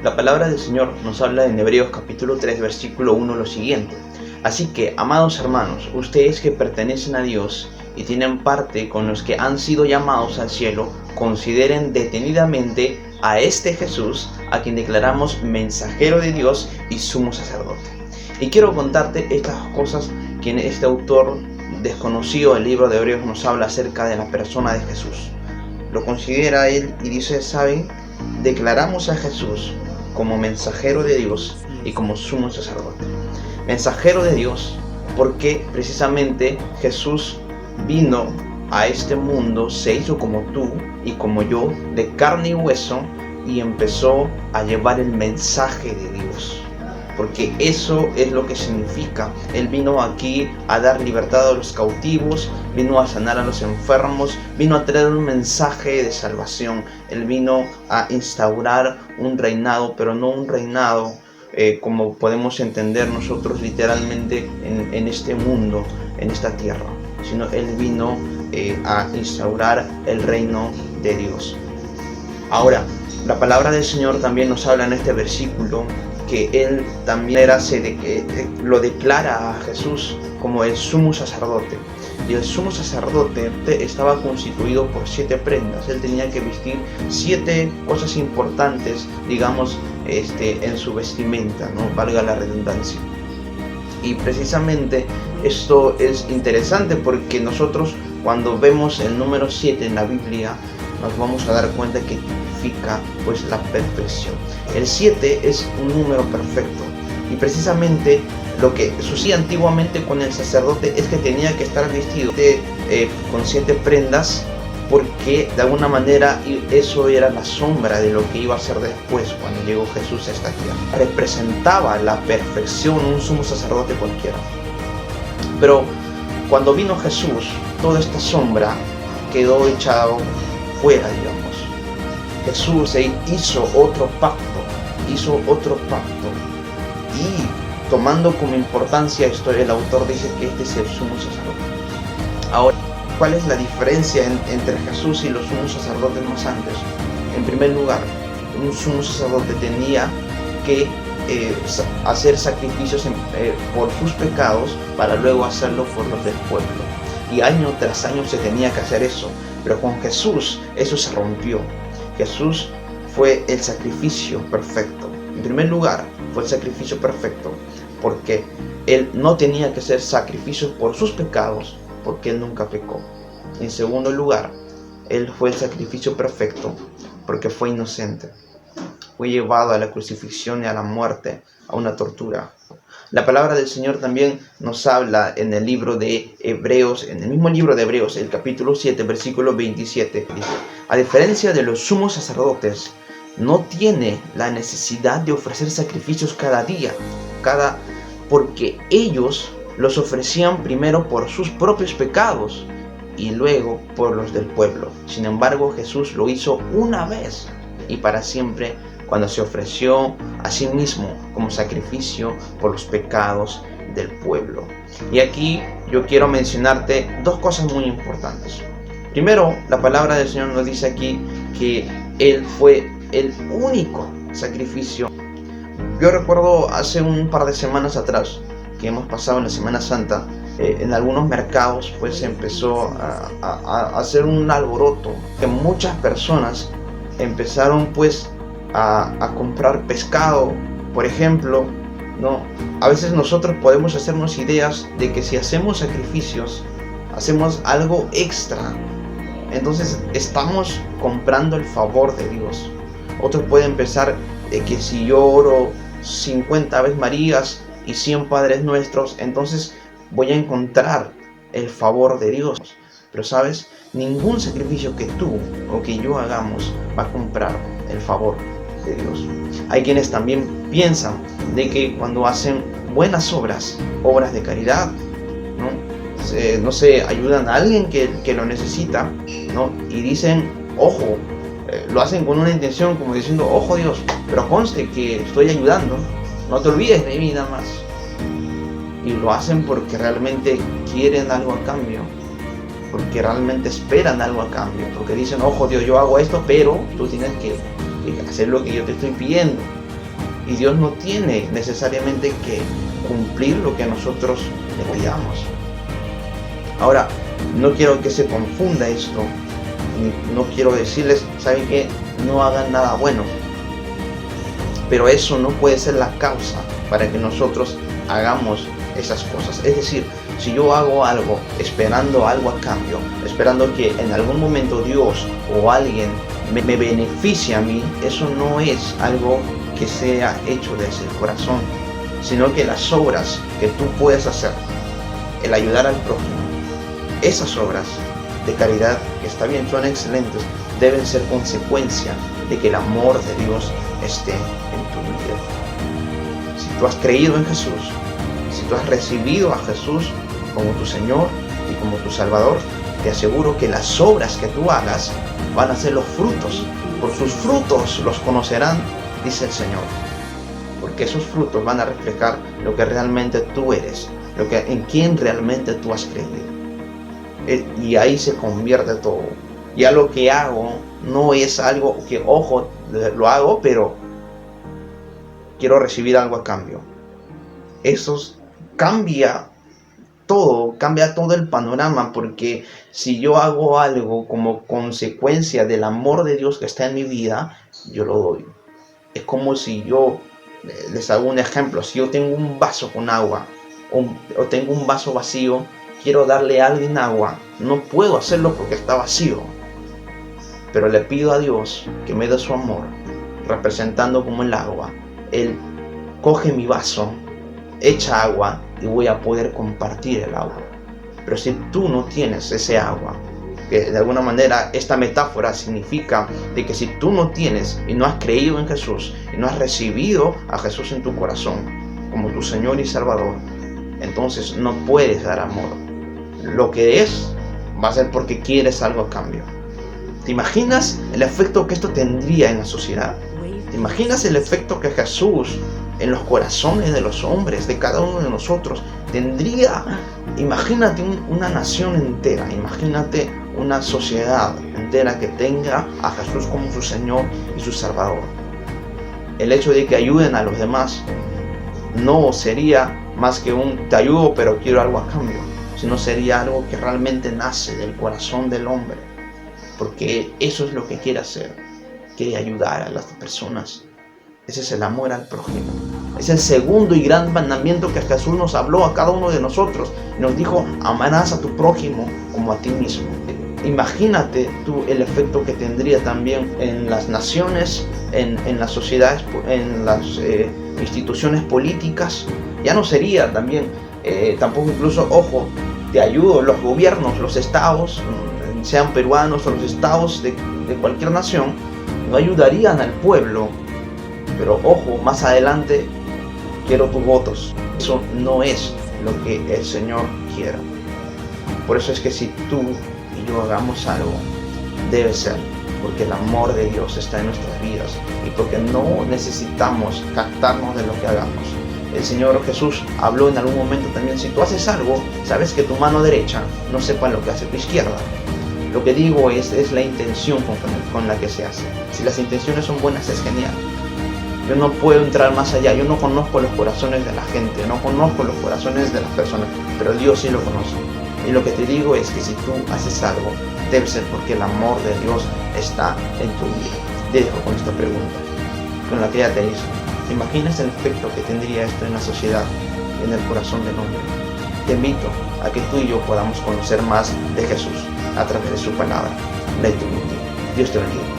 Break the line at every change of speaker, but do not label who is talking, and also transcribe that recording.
La palabra del Señor nos habla en Hebreos capítulo 3, versículo 1 lo siguiente: así que, amados hermanos, ustedes que pertenecen a Dios y tienen parte con los que han sido llamados al cielo, consideren detenidamente a este Jesús, a quien declaramos mensajero de Dios y sumo sacerdote. Y quiero contarte estas cosas que este autor desconocido del libro de Hebreos nos habla acerca de la persona de Jesús. Lo considera él y dice: ¿saben? Declaramos a Jesús como mensajero de Dios y como sumo sacerdote. Mensajero de Dios porque precisamente Jesús vino a este mundo, se hizo como tú y como yo, de carne y hueso, y empezó a llevar el mensaje de Dios. Porque eso es lo que significa. Él vino aquí a dar libertad a los cautivos, vino a sanar a los enfermos, vino a traer un mensaje de salvación. Él vino a instaurar un reinado, pero no un reinado como podemos entender nosotros literalmente en este mundo, en esta tierra, sino Él vino a instaurar el reino de Dios. Ahora, la palabra del Señor también nos habla en este versículo que Él también lo declara a Jesús como el sumo sacerdote. Y el sumo sacerdote estaba constituido por 7 prendas. Él tenía que vestir 7 cosas importantes, digamos, en su vestimenta, ¿no? Valga la redundancia. Y precisamente esto es interesante porque nosotros, cuando vemos el número 7 en la Biblia, nos vamos a dar cuenta que significa pues la perfección. El 7 es un número perfecto, y precisamente lo que sucedía antiguamente con el sacerdote es que tenía que estar vestido con 7 prendas, porque de alguna manera eso era la sombra de lo que iba a ser después cuando llegó Jesús a esta tierra. Representaba la perfección, un sumo sacerdote cualquiera. Pero cuando vino Jesús, toda esta sombra quedó echado fuera, digamos. Jesús hizo otro pacto, y tomando como importancia esto, el autor dice que este es el sumo sacerdote. Ahora, ¿cuál es la diferencia entre Jesús y los sumos sacerdotes más antes? En primer lugar, un sumo sacerdote tenía que hacer sacrificios por sus pecados para luego hacerlo por los del pueblo. Y año tras año se tenía que hacer eso. Pero con Jesús eso se rompió. Jesús fue el sacrificio perfecto. En primer lugar, fue el sacrificio perfecto porque Él no tenía que hacer sacrificios por sus pecados, porque Él nunca pecó. En segundo lugar, Él fue el sacrificio perfecto porque fue inocente. Fue llevado a la crucifixión y a la muerte, a una tortura. La palabra del Señor también nos habla en el libro de Hebreos, en el mismo libro de Hebreos, el capítulo 7, versículo 27. Dice: a diferencia de los sumos sacerdotes, no tiene la necesidad de ofrecer sacrificios cada día, porque ellos los ofrecían primero por sus propios pecados y luego por los del pueblo. Sin embargo, Jesús lo hizo una vez y para siempre, cuando se ofreció a sí mismo como sacrificio por los pecados del pueblo. Y aquí yo quiero mencionarte 2 cosas muy importantes. Primero, la palabra del Señor nos dice aquí que Él fue el único sacrificio. Yo recuerdo hace un par de semanas atrás, que hemos pasado en la Semana Santa, en algunos mercados pues empezó a hacer un alboroto, que muchas personas empezaron pues a comprar pescado, por ejemplo, ¿no? A veces nosotros podemos hacernos ideas de que si hacemos sacrificios, hacemos algo extra, entonces estamos comprando el favor de Dios. Otros pueden pensar que si yo oro 50 Aves Marías y 100 Padres Nuestros, entonces voy a encontrar el favor de Dios. Pero sabes, ningún sacrificio que tú o que yo hagamos va a comprar el favor de Dios. Hay quienes también piensan de que cuando hacen buenas obras de caridad, no sé, ayudan a alguien que lo necesita, ¿no? Y dicen, ojo, lo hacen con una intención como diciendo, ojo Dios, pero conste que estoy ayudando, no te olvides de mí nada más. Y lo hacen porque realmente quieren algo a cambio, porque realmente esperan algo a cambio, porque dicen, ojo Dios, yo hago esto, pero tú tienes que hacer lo que yo te estoy pidiendo. Y Dios no tiene necesariamente que cumplir lo que nosotros le pidamos. Ahora, no quiero que se confunda esto. No quiero decirles, ¿saben qué? No hagan nada bueno. Pero eso no puede ser la causa para que nosotros hagamos esas cosas. Es decir, si yo hago algo esperando algo a cambio, esperando que en algún momento Dios o alguien me beneficie a mí, eso no es algo que sea hecho desde el corazón, sino que las obras que tú puedes hacer, el ayudar al prójimo, esas obras de caridad, que está bien, son excelentes, deben ser consecuencia de que el amor de Dios esté en tu vida. Si tú has creído en Jesús, si tú has recibido a Jesús como tu Señor y como tu Salvador, te aseguro que las obras que tú hagas van a ser los frutos. Por sus frutos los conocerán, dice el Señor. Porque esos frutos van a reflejar lo que realmente tú eres, en quién realmente tú has creído. Y ahí se convierte todo. Ya lo que hago no es algo que, ojo, lo hago, pero quiero recibir algo a cambio. Eso cambia todo el panorama, porque si yo hago algo como consecuencia del amor de Dios que está en mi vida, yo lo doy. Es como si yo, les hago un ejemplo, si yo tengo un vaso con agua o tengo un vaso vacío, quiero darle a alguien agua, no puedo hacerlo porque está vacío, pero le pido a Dios que me dé su amor, representando como el agua. Él coge mi vaso, echa agua y voy a poder compartir el agua. Pero si tú no tienes ese agua, que de alguna manera esta metáfora significa de que si tú no tienes y no has creído en Jesús y no has recibido a Jesús en tu corazón como tu Señor y Salvador, entonces no puedes dar amor. Lo que es va a ser porque quieres algo a cambio. ¿Te imaginas el efecto que esto tendría en la sociedad? ¿Te imaginas el efecto que Jesús en los corazones de los hombres, de cada uno de nosotros, tendría? Imagínate una nación entera, imagínate una sociedad entera que tenga a Jesús como su Señor y su Salvador. El hecho de que ayuden a los demás no sería más que un te ayudo pero quiero algo a cambio, sino sería algo que realmente nace del corazón del hombre, porque eso es lo que quiere hacer, quiere ayudar a las personas. Ese es el amor al prójimo. Es el segundo y gran mandamiento que Jesús nos habló a cada uno de nosotros. Nos dijo, amarás a tu prójimo como a ti mismo. Imagínate tú el efecto que tendría también en las naciones, en las sociedades, en las instituciones políticas. Ya no sería también, tampoco incluso, ojo, te ayudo, los gobiernos, los estados, sean peruanos o los estados de cualquier nación, no ayudarían al pueblo. Pero ojo, más adelante quiero tus votos. Eso no es lo que el Señor quiere. Por eso es que si tú y yo hagamos algo, debe ser porque el amor de Dios está en nuestras vidas y porque no necesitamos jactarnos de lo que hagamos. El Señor Jesús habló en algún momento también, si tú haces algo, sabes que tu mano derecha no sepa lo que hace tu izquierda. Lo que digo es la intención con la que se hace. Si las intenciones son buenas, es genial. Yo no puedo entrar más allá, yo no conozco los corazones de la gente, no conozco los corazones de las personas, pero Dios sí lo conoce. Y lo que te digo es que si tú haces algo, debe ser porque el amor de Dios está en tu vida. Te dejo con esta pregunta, con la que ya te hice. ¿Te imaginas el efecto que tendría esto en la sociedad y en el corazón del hombre? Te invito a que tú y yo podamos conocer más de Jesús a través de su palabra. Dios te bendiga.